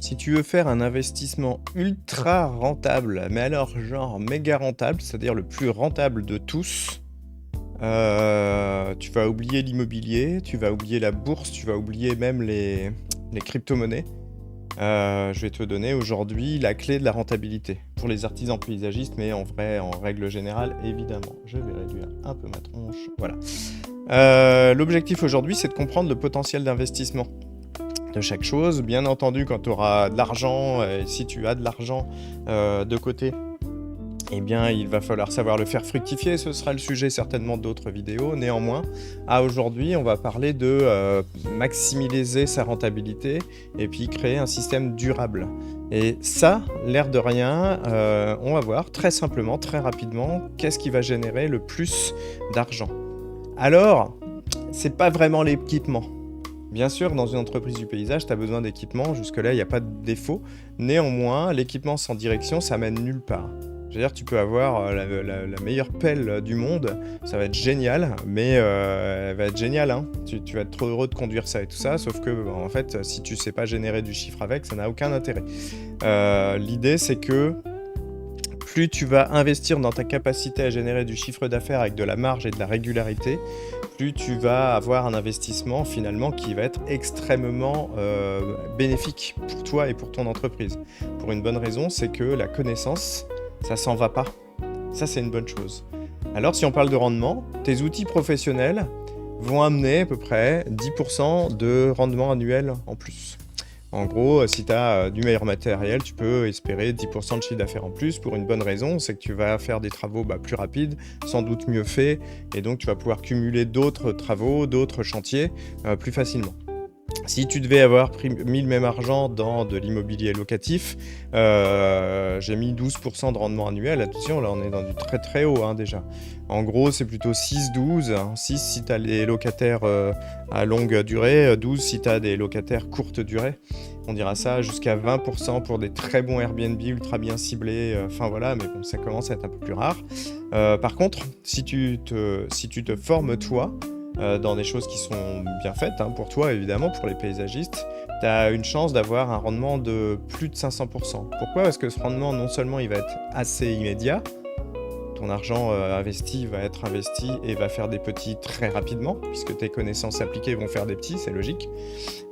Si tu veux faire un investissement ultra rentable, mais alors genre méga rentable, c'est-à-dire le plus rentable de tous, tu vas oublier l'immobilier, tu vas oublier la bourse, tu vas oublier même les crypto-monnaies. Je vais te donner aujourd'hui la clé de la rentabilité pour les artisans paysagistes, mais en vrai, en règle générale, évidemment. Je vais réduire un peu ma tronche, voilà. L'objectif aujourd'hui, c'est de comprendre le potentiel d'investissement de chaque chose. Bien entendu, quand tu auras de l'argent, si tu as de l'argent de côté, eh bien, il va falloir savoir le faire fructifier. Ce sera le sujet certainement d'autres vidéos. Néanmoins, aujourd'hui, on va parler de maximiser sa rentabilité et puis créer un système durable. Et ça, l'air de rien, on va voir très simplement, très rapidement, qu'est-ce qui va générer le plus d'argent. Alors, c'est pas vraiment l'équipement. Bien sûr, dans une entreprise du paysage, tu as besoin d'équipement. Jusque-là, il n'y a pas de défaut. Néanmoins, l'équipement sans direction, ça mène nulle part. C'est-à-dire, tu peux avoir la meilleure pelle du monde, ça va être génial, mais elle va être géniale, hein. Tu vas être trop heureux de conduire ça et tout ça, sauf que, en fait, si tu sais pas générer du chiffre avec, ça n'a aucun intérêt. L'idée, c'est que plus tu vas investir dans ta capacité à générer du chiffre d'affaires avec de la marge et de la régularité, plus tu vas avoir un investissement finalement qui va être extrêmement bénéfique pour toi et pour ton entreprise. Pour une bonne raison, c'est que la connaissance, ça s'en va pas. Ça, c'est une bonne chose. Alors, si on parle de rendement, tes outils professionnels vont amener à peu près 10% de rendement annuel en plus. En gros, si tu as du meilleur matériel, tu peux espérer 10% de chiffre d'affaires en plus pour une bonne raison, c'est que tu vas faire des travaux plus rapides, sans doute mieux faits, et donc tu vas pouvoir cumuler d'autres travaux, d'autres chantiers plus facilement. Si tu devais avoir mis le même argent dans de l'immobilier locatif, j'ai mis 12% de rendement annuel. Attention, là on est dans du très très haut déjà. En gros, c'est plutôt 6-12. 6 si tu as les locataires à longue durée, 12 si tu as des locataires courte durée. On dira ça jusqu'à 20% pour des très bons Airbnb ultra bien ciblés. Enfin voilà, mais bon, ça commence à être un peu plus rare. Par contre, si tu te formes toi, dans des choses qui sont bien faites, pour toi évidemment, pour les paysagistes, tu as une chance d'avoir un rendement de plus de 500%. Pourquoi ? Parce que ce rendement, non seulement il va être assez immédiat, ton argent investi va être investi et va faire des petits très rapidement, puisque tes connaissances appliquées vont faire des petits, c'est logique,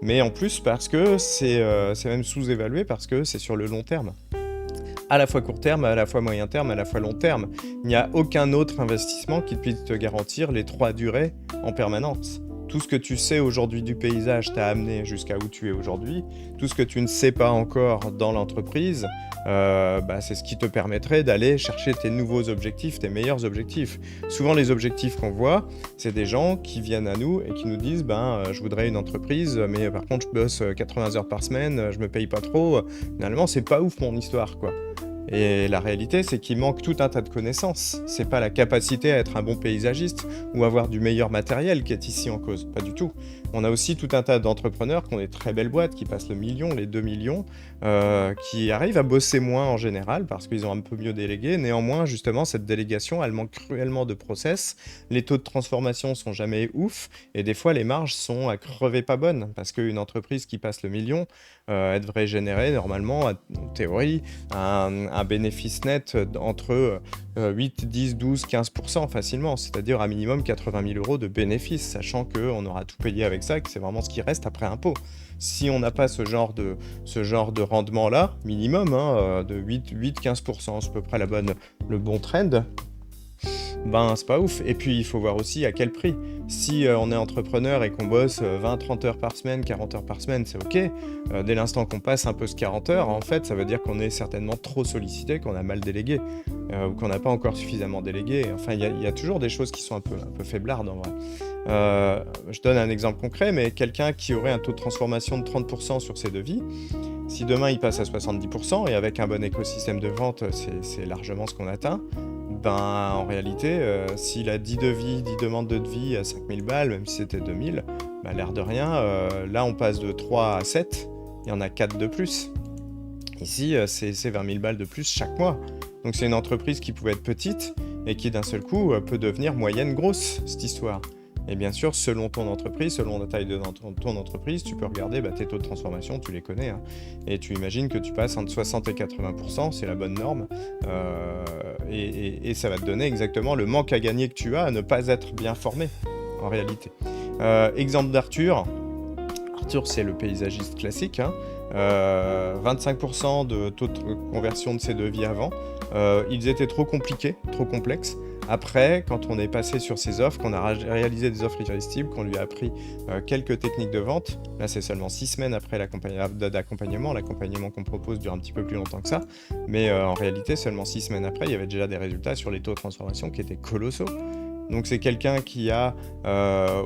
mais en plus parce que c'est même sous-évalué, parce que c'est sur le long terme. À la fois court terme, à la fois moyen terme, à la fois long terme. Il n'y a aucun autre investissement qui puisse te garantir les 3 durées en permanence. Tout ce que tu sais aujourd'hui du paysage t'a amené jusqu'à où tu es aujourd'hui. Tout ce que tu ne sais pas encore dans l'entreprise, c'est ce qui te permettrait d'aller chercher tes nouveaux objectifs, tes meilleurs objectifs. Souvent, les objectifs qu'on voit, c'est des gens qui viennent à nous et qui nous disent je voudrais une entreprise, mais par contre, je bosse 80 heures par semaine, je me paye pas trop. Finalement, c'est pas ouf mon histoire, quoi. Et la réalité, c'est qu'il manque tout un tas de connaissances. C'est pas la capacité à être un bon paysagiste ou avoir du meilleur matériel qui est ici en cause, pas du tout. On a aussi tout un tas d'entrepreneurs qui ont des très belles boîtes, qui passent le million, les 2 millions, qui arrivent à bosser moins en général parce qu'ils ont un peu mieux délégué. Néanmoins, justement, cette délégation, elle manque cruellement de process. Les taux de transformation sont jamais ouf et des fois, les marges sont à crever pas bonnes parce qu'une entreprise qui passe le million, elle devrait générer normalement, en théorie, un bénéfice net entre 8, 10, 12, 15% facilement, c'est-à-dire un minimum 80 000 euros de bénéfice, sachant qu'on aura tout payé avec ça et que c'est vraiment ce qui reste après impôt. Si on n'a pas ce genre de rendement-là, minimum, de 8-15%, c'est à peu près le bon trend, c'est pas ouf. Et puis, il faut voir aussi à quel prix. Si on est entrepreneur et qu'on bosse 20-30 heures par semaine, 40 heures par semaine, c'est ok. Dès l'instant qu'on passe un peu ce 40 heures, en fait, ça veut dire qu'on est certainement trop sollicité, qu'on a mal délégué, ou qu'on n'a pas encore suffisamment délégué. Enfin, il y a toujours des choses qui sont un peu faiblardes, en vrai. Je donne un exemple concret, mais quelqu'un qui aurait un taux de transformation de 30% sur ses devis, si demain il passe à 70%, et avec un bon écosystème de vente, c'est largement ce qu'on atteint, en réalité, s'il a 10 demandes de devis à 5 000 balles, même si c'était 2 000, l'air de rien, là on passe de 3 à 7, il y en a 4 de plus. Ici, c'est 20 000 balles de plus chaque mois. Donc c'est une entreprise qui pouvait être petite et qui d'un seul coup peut devenir moyenne grosse, cette histoire. Et bien sûr, selon ton entreprise, selon la taille de ton entreprise, tu peux regarder tes taux de transformation, tu les connais, hein, et tu imagines que tu passes entre 60 et 80%, c'est la bonne norme, et ça va te donner exactement le manque à gagner que tu as à ne pas être bien formé, en réalité. Exemple d'Arthur. Arthur, c'est le paysagiste classique, hein. 25% de taux de conversion de ses devis avant. Ils étaient trop compliqués, trop complexes. Après, quand on est passé sur ces offres, qu'on a réalisé des offres irrésistibles, qu'on lui a appris quelques techniques de vente, là c'est seulement 6 semaines après d'accompagnement. L'accompagnement qu'on propose dure un petit peu plus longtemps que ça, mais en réalité, seulement 6 semaines après, il y avait déjà des résultats sur les taux de transformation qui étaient colossaux. Donc c'est quelqu'un qui a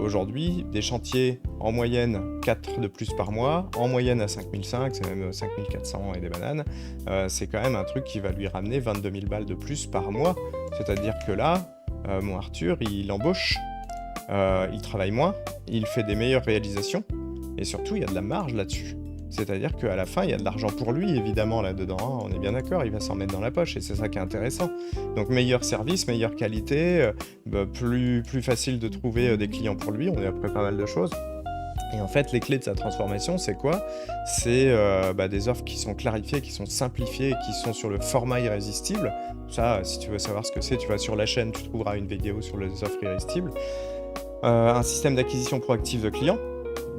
aujourd'hui des chantiers en moyenne 4 de plus par mois, en moyenne à 5005, c'est même 5400 et des bananes. C'est quand même un truc qui va lui ramener 22 000 balles de plus par mois. C'est-à-dire que là, mon Arthur, il embauche, il travaille moins, il fait des meilleures réalisations, et surtout il y a de la marge là-dessus. C'est-à-dire qu'à la fin, il y a de l'argent pour lui, évidemment, là-dedans, hein, on est bien d'accord, il va s'en mettre dans la poche, et c'est ça qui est intéressant. Donc meilleur service, meilleure qualité, plus facile de trouver des clients pour lui, on est après pas mal de choses. Et en fait, les clés de sa transformation, c'est quoi? C'est des offres qui sont clarifiées, qui sont simplifiées, qui sont sur le format irrésistible. Ça, si tu veux savoir ce que c'est, tu vas sur la chaîne, tu trouveras une vidéo sur les offres irrésistibles. Un système d'acquisition proactive de clients.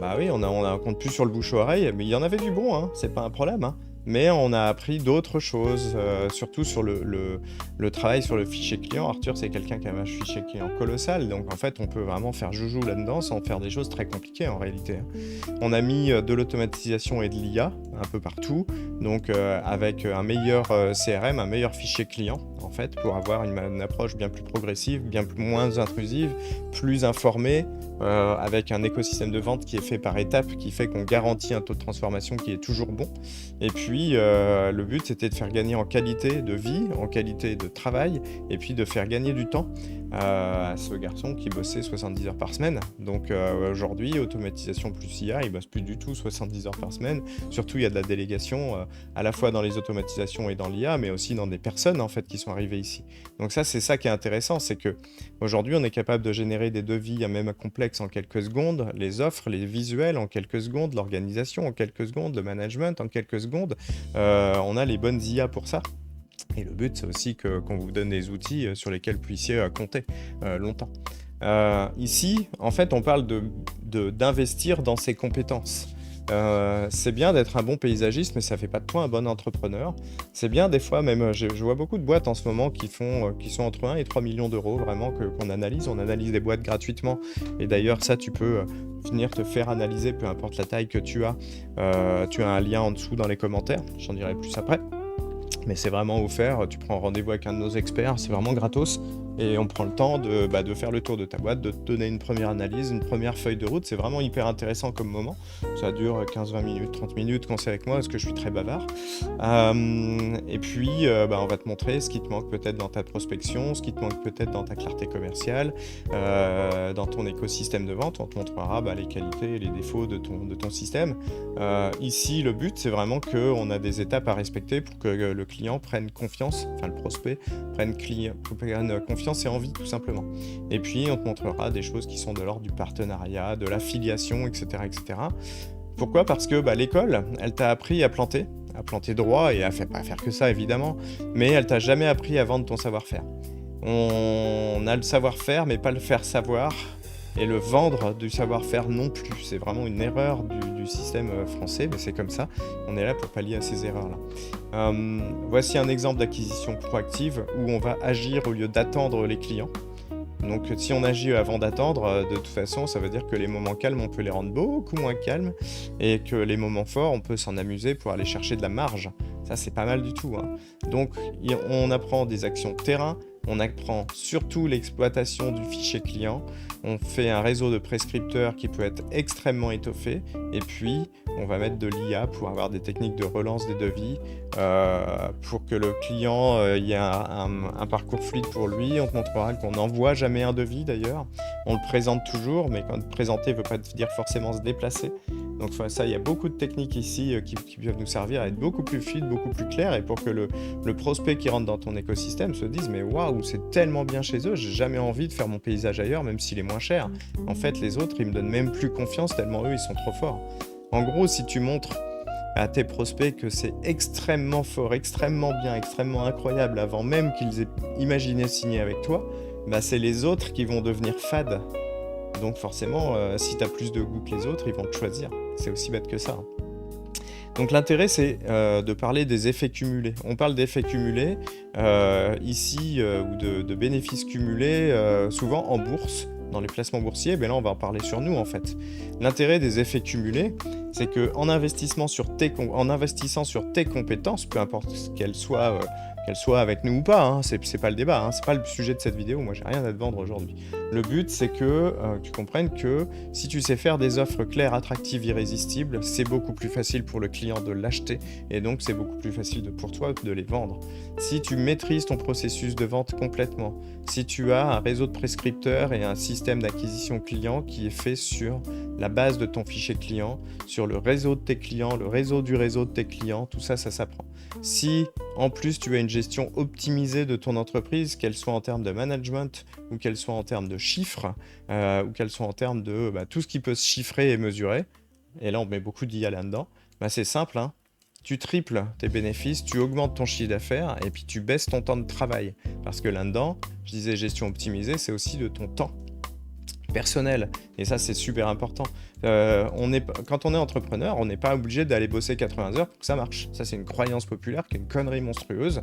Bah oui, on compte plus sur le bouche-oreille, mais il y en avait du bon, hein, c'est pas un problème, hein. Mais on a appris d'autres choses, surtout sur le travail sur le fichier client. Arthur, c'est quelqu'un qui a un fichier client colossal, donc en fait, on peut vraiment faire joujou là-dedans sans faire des choses très compliquées en réalité. On a mis de l'automatisation et de l'IA un peu partout, donc avec un meilleur CRM, un meilleur fichier client, en fait, pour avoir une approche bien plus progressive, moins intrusive, plus informée, avec un écosystème de vente qui est fait par étapes, qui fait qu'on garantit un taux de transformation qui est toujours bon. Et puis, le but, c'était de faire gagner en qualité de vie, en qualité de travail, et puis de faire gagner du temps à ce garçon qui bossait 70 heures par semaine. Donc aujourd'hui, automatisation plus IA, il bosse plus du tout 70 heures par semaine. Surtout, il y a de la délégation, à la fois dans les automatisations et dans l'IA, mais aussi dans des personnes, en fait, qui sont arrivées ici. Donc ça, c'est ça qui est intéressant, c'est que aujourd'hui, on est capable de générer des devis, même complexes, en quelques secondes, les offres, les visuels en quelques secondes, l'organisation en quelques secondes, le management en quelques secondes. On a les bonnes IA pour ça. Et le but, c'est aussi qu'on vous donne des outils sur lesquels vous puissiez compter longtemps. Ici, en fait, on parle d'investir dans ses compétences. C'est bien d'être un bon paysagiste, mais ça fait pas de toi un bon entrepreneur. C'est bien des fois, même je vois beaucoup de boîtes en ce moment qui sont entre 1 et 3 millions d'euros, vraiment, qu'on analyse. On analyse des boîtes gratuitement. Et d'ailleurs, ça, tu peux venir te faire analyser, peu importe la taille que tu as. Tu as un lien en dessous dans les commentaires. J'en dirai plus après. Mais c'est vraiment offert, tu prends rendez-vous avec un de nos experts, c'est vraiment gratos, et on prend le temps de faire le tour de ta boîte, de te donner une première analyse, une première feuille de route. C'est vraiment hyper intéressant comme moment. Ça dure 15-20 minutes, 30 minutes quand c'est avec moi, parce que je suis très bavard. Et puis, on va te montrer ce qui te manque peut-être dans ta prospection, ce qui te manque peut-être dans ta clarté commerciale, dans ton écosystème de vente. On te montrera les qualités et les défauts de ton système. Ici, le but, c'est vraiment qu'on a des étapes à respecter pour que le client prenne confiance, enfin le prospect prenne confiance et envie, tout simplement. Et puis, on te montrera des choses qui sont de l'ordre du partenariat, de l'affiliation, etc., etc. Pourquoi? Parce que l'école, elle t'a appris à planter droit, et pas à faire que ça, évidemment, mais elle t'a jamais appris à vendre ton savoir-faire. On a le savoir-faire, mais pas le faire savoir, et le vendre du savoir-faire non plus. C'est vraiment une erreur du système français, mais c'est comme ça. On est là pour pallier à ces erreurs-là. Voici un exemple d'acquisition proactive où on va agir au lieu d'attendre les clients. Donc si on agit avant d'attendre, de toute façon, ça veut dire que les moments calmes, on peut les rendre beaucoup moins calmes, et que les moments forts, on peut s'en amuser pour aller chercher de la marge. Ça, c'est pas mal du tout, hein. Donc on apprend des actions terrain, on apprend surtout l'exploitation du fichier client, on fait un réseau de prescripteurs qui peut être extrêmement étoffé, et puis on va mettre de l'IA pour avoir des techniques de relance des devis, pour que le client y ait un parcours fluide pour lui. On te montrera qu'on n'envoie jamais un devis d'ailleurs, on le présente toujours, mais quand présenter ne veut pas dire forcément se déplacer. Donc ça, il y a beaucoup de techniques ici qui peuvent nous servir à être beaucoup plus fluide, beaucoup plus clair, et pour que le prospect qui rentre dans ton écosystème se dise mais waouh, c'est tellement bien chez eux, j'ai jamais envie de faire mon paysage ailleurs, même s'il est moins cher. En fait, les autres, ils me donnent même plus confiance tellement eux, ils sont trop forts. En gros, si tu montres à tes prospects que c'est extrêmement fort, extrêmement bien, extrêmement incroyable avant même qu'ils aient imaginé signer avec toi, bah c'est les autres qui vont devenir fades. Donc forcément, si tu as plus de goût que les autres, ils vont te choisir. C'est aussi bête que ça, hein. Donc l'intérêt, c'est de parler des effets cumulés. On parle d'effets cumulés ici, ou de bénéfices cumulés, souvent en bourse, dans les placements boursiers. Mais là, on va en parler sur nous, en fait. L'intérêt des effets cumulés, c'est qu'en investissant sur tes compétences, peu importe qu'elles soient avec nous ou pas, hein, c'est pas le débat, hein, c'est pas le sujet de cette vidéo, moi j'ai rien à te vendre aujourd'hui. Le but, c'est que tu comprennes que si tu sais faire des offres claires, attractives, irrésistibles, c'est beaucoup plus facile pour le client de l'acheter, et donc c'est beaucoup plus facile pour toi de les vendre. Si tu maîtrises ton processus de vente complètement, si tu as un réseau de prescripteurs et un système d'acquisition client qui est fait sur la base de ton fichier client, sur le réseau de tes clients, le réseau de tes clients, tout ça, ça s'apprend. Si en plus tu as une gestion optimisée de ton entreprise, qu'elle soit en termes de management, ou qu'elle soit en termes de chiffres, ou qu'elle soit en termes de tout ce qui peut se chiffrer et mesurer, et là on met beaucoup d'IA là-dedans, c'est simple, hein. Tu triples tes bénéfices, tu augmentes ton chiffre d'affaires, et puis tu baisses ton temps de travail. Parce que là-dedans, je disais gestion optimisée, c'est aussi de ton temps personnel, et ça c'est super important. Quand on est entrepreneur, on n'est pas obligé d'aller bosser 80 heures pour que ça marche. Ça c'est une croyance populaire qui est une connerie monstrueuse.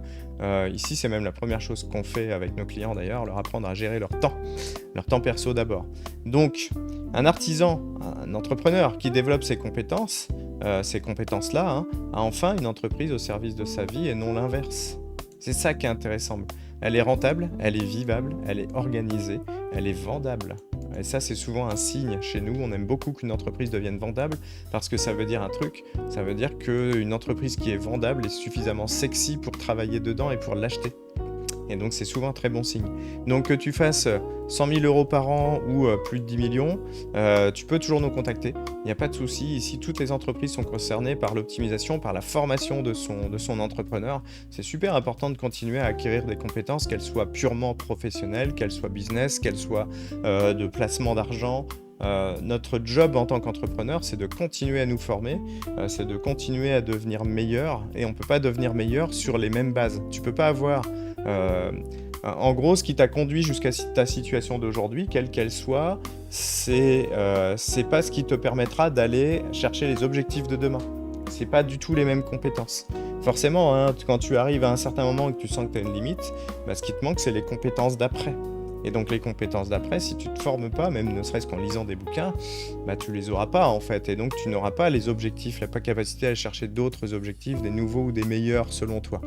Ici c'est même la première chose qu'on fait avec nos clients d'ailleurs, leur apprendre à gérer leur temps perso d'abord. Donc un artisan, un entrepreneur qui développe ses compétences-là, hein, a enfin une entreprise au service de sa vie et non l'inverse. C'est ça qui est intéressant. Elle est rentable, elle est vivable, elle est organisée, elle est vendable. Et ça, c'est souvent un signe chez nous. On aime beaucoup qu'une entreprise devienne vendable parce que ça veut dire un truc. Ça veut dire qu'une entreprise qui est vendable est suffisamment sexy pour travailler dedans et pour l'acheter. Et donc, c'est souvent un très bon signe. Donc, que tu fasses 100 000 euros par an ou plus de 10 millions, tu peux toujours nous contacter. Il n'y a pas de souci. Ici, toutes les entreprises sont concernées par l'optimisation, par la formation de son entrepreneur. C'est super important de continuer à acquérir des compétences, qu'elles soient purement professionnelles, qu'elles soient business, qu'elles soient de placement d'argent. Notre job en tant qu'entrepreneur, c'est de continuer à nous former, c'est de continuer à devenir meilleur, et on ne peut pas devenir meilleur sur les mêmes bases. Tu peux pas avoir... en gros, ce qui t'a conduit jusqu'à ta situation d'aujourd'hui, quelle qu'elle soit, c'est pas ce qui te permettra d'aller chercher les objectifs de demain. C'est pas du tout les mêmes compétences. Forcément, hein, quand tu arrives à un certain moment et que tu sens que tu as une limite, ce qui te manque, c'est les compétences d'après. Et donc les compétences d'après, si tu te formes pas, même ne serait-ce qu'en lisant des bouquins, tu les auras pas en fait. Et donc tu n'auras pas les objectifs, la capacité à aller chercher d'autres objectifs, des nouveaux ou des meilleurs selon toi.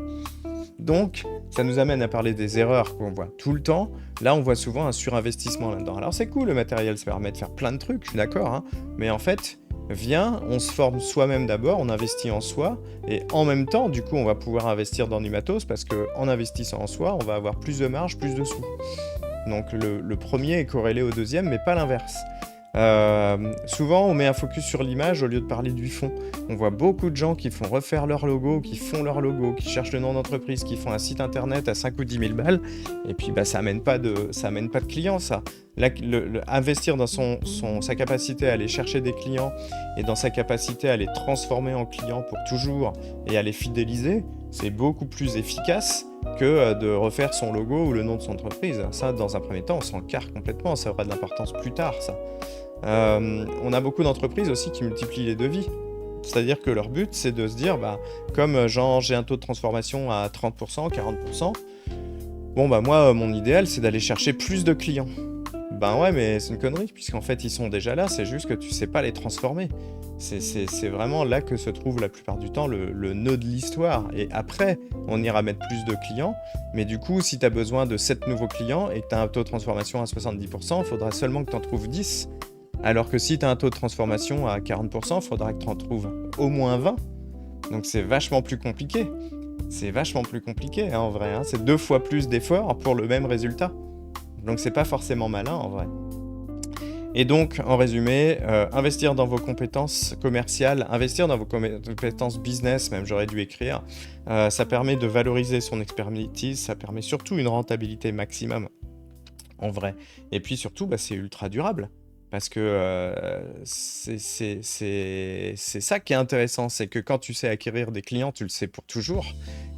Donc, ça nous amène à parler des erreurs qu'on voit tout le temps. Là, on voit souvent un surinvestissement là-dedans. Alors c'est cool, le matériel, ça permet de faire plein de trucs, je suis d'accord, hein, mais en fait, viens, on se forme soi-même d'abord, on investit en soi, et en même temps, du coup, on va pouvoir investir dans du matos, parce qu'en investissant en soi, on va avoir plus de marge, plus de sous. Donc le premier est corrélé au deuxième, mais pas l'inverse. Souvent, on met un focus sur l'image au lieu de parler du fond. On voit beaucoup de gens qui font refaire leur logo, qui font leur logo, qui cherchent le nom d'entreprise, qui font un site internet à 5 ou 10 000 balles, et puis ça amène pas de clients, ça. Là, investir dans sa capacité à aller chercher des clients et dans sa capacité à les transformer en clients pour toujours et à les fidéliser, c'est beaucoup plus efficace que de refaire son logo ou le nom de son entreprise. Ça, dans un premier temps, on s'en carre complètement, ça aura de l'importance plus tard, ça. On a beaucoup d'entreprises aussi qui multiplient les devis. C'est-à-dire que leur but, c'est de se dire, comme j'ai un taux de transformation à 30%, 40%, moi, mon idéal, c'est d'aller chercher plus de clients. Ouais, mais c'est une connerie, puisqu'en fait, ils sont déjà là, c'est juste que tu sais pas les transformer. C'est vraiment là que se trouve la plupart du temps le nœud de l'histoire. Et après, on ira mettre plus de clients, mais du coup, si tu as besoin de 7 nouveaux clients et que tu as un taux de transformation à 70%, il faudra seulement que tu en trouves 10. Alors que si tu as un taux de transformation à 40%, il faudra que tu en trouves au moins 20. Donc c'est vachement plus compliqué. C'est vachement plus compliqué, hein, en vrai. Hein. C'est 2 fois plus d'efforts pour le même résultat. Donc c'est pas forcément malin, en vrai. Et donc, en résumé, investir dans vos compétences commerciales, investir dans vos compétences business, même j'aurais dû écrire, ça permet de valoriser son expertise, ça permet surtout une rentabilité maximum, en vrai. Et puis surtout, bah, c'est ultra durable. Parce que c'est ça qui est intéressant, c'est que quand tu sais acquérir des clients, tu le sais pour toujours.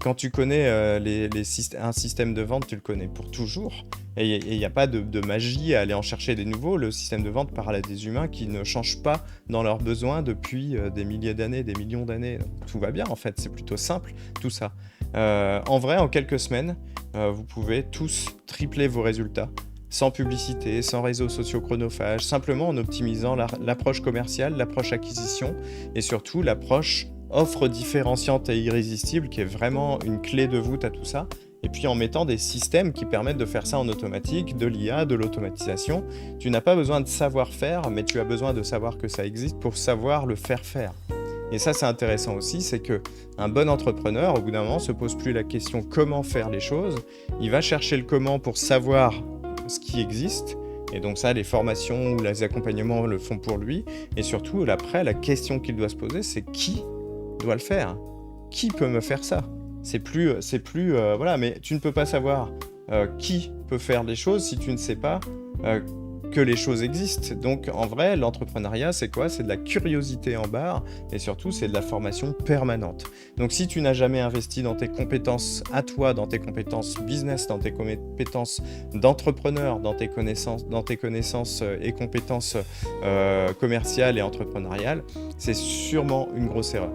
Quand tu connais un système de vente, tu le connais pour toujours. Et il n'y a pas de magie à aller en chercher des nouveaux. Le système de vente parle à des humains qui ne changent pas dans leurs besoins depuis des milliers d'années, des millions d'années. Tout va bien en fait, c'est plutôt simple tout ça. En vrai, en quelques semaines, vous pouvez tous tripler vos résultats. Sans publicité, sans réseaux sociaux chronophages, simplement en optimisant l'approche commerciale, l'approche acquisition et surtout l'approche offre différenciante et irrésistible qui est vraiment une clé de voûte à tout ça. Et puis en mettant des systèmes qui permettent de faire ça en automatique, de l'IA, de l'automatisation. Tu n'as pas besoin de savoir-faire, mais tu as besoin de savoir que ça existe pour savoir le faire. Et ça, c'est intéressant aussi, c'est qu'un bon entrepreneur, au bout d'un moment, se pose plus la question comment faire les choses. Il va chercher le comment pour savoir ce qui existe. Et donc ça, les formations ou les accompagnements le font pour lui. Et surtout, après, la question qu'il doit se poser, c'est qui doit le faire? Qui peut me faire ça? Voilà, mais tu ne peux pas savoir qui peut faire les choses si tu ne sais pas que les choses existent. Donc en vrai, l'entrepreneuriat, c'est quoi? C'est de la curiosité en barre et surtout, c'est de la formation permanente. Donc si tu n'as jamais investi dans tes compétences à toi, dans tes compétences business, dans tes compétences d'entrepreneur, dans tes connaissances et compétences commerciales et entrepreneuriales, c'est sûrement une grosse erreur.